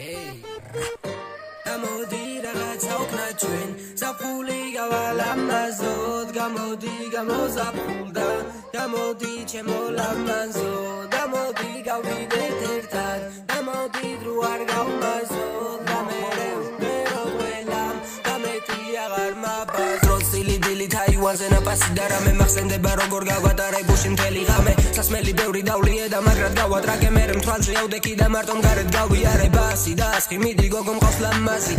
გამოდი რაღაცა ვქნათ ჩვენ ზაფხული გავალამაზოთ გამოდი გამოზაფხულდა გამოდი ჩემო ლამაზო გამოდი გავიდეთ ერთად გამოდი დრო არ გავმაზოთ და მე ყველამ გამეტი აღარ მაბაზროთ სილიდილი თაივანზე ნაპასი და რამე მახსენდება როგორ გავატარე გუში მთელი ღამე სასმელი ბევრი დავლიე და მაგრად გავატრაგე მე მთვალში ავდექი და მარტომ გარეთ გავიარე ბასი და ასხი მიდი გოგო მყავს ლამაზი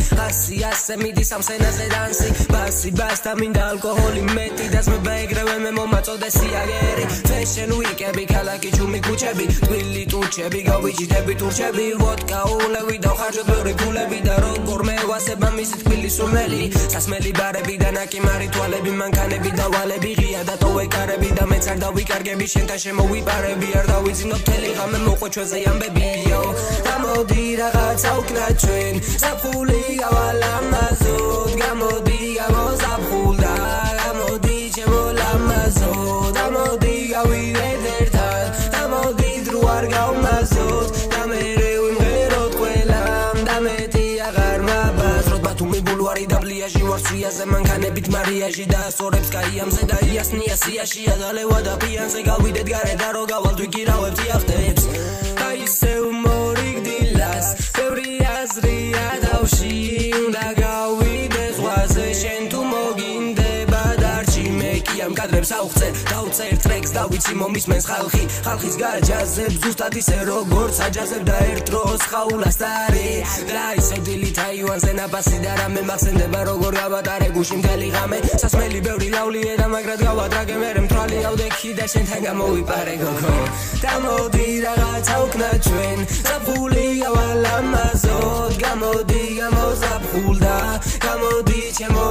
ასე მიდი სამსენაზე დანსი ბასი ბასთა მინდა ალკოჰოლი მეტი დასმება ეგრევე მე მომაწოდე სიაგერი ფეშენ ვიკები ქალაქი ჩუმი ქუჩები ტვილი ტუჩები გავიჭიდები ტურჩები ვოდკა ულევი და ხარჯოთ ბევრი გულები და როგორ მე ვასება მისი თბილი სურნელი სასმელი ბარები და ნაკიმარი თვალები მანქანები და ვალები ღია და ტოვე კარები და მეც არ დავიკარგები შენთან შემოვიპარები არ დავიძინო მთელი ღამე მოყვე ჩვენზე ამბებიო გამოდი რაღაცა ვქნათ ჩვენ ზაფხული გავალამაზოთ გამოდი გამოზაფხულდა გამოდი ჩემო ლამაზო გამოდი გავიდეთ ერთად გამოდი დრო არ გავმაზოთ და მე ვიმღეროთ ყველამ და მეტი აღარ მაბაზროთ ბათუმი ბულვარი და პლიაჟი ვარ სვიაზე მანქანებით მარიაჟი და ასორებს კაიამზე და იასნია სიაში ადალევა და პიანზე გავიდეთ გარეთ და რო გავალთ ვიკირავებთ იახტებს აი ისე მორიგდილას ბევრი აზრია დავში უნდა გავიდე ზღვაზე შენ თუ მოგინდება დარჩი მე კი ამ კადრებს ავხწე დავწერ ტრეკს და ვიცი მომისმენს ხალხის გაჯაზებ ზუსტად ისე როგორც აჯაზებ და ერთ დროს ხაულას დარი და ისე დილით აივანზე ნაპასი და რამე მახსენდება როგორ გავატარე გუში მთელი ღამე სასმელი ბევრი ლავლიე და მაგრად გავატრაგე მე მთვალი ავდექი და შენთან გამოვიპარე გოგო გამოდი რაღაცა ვქნათ ჩვენ ზაფხული გავალამაზოთ გამოდი გამოზაფხულდა გამოდი ჩემო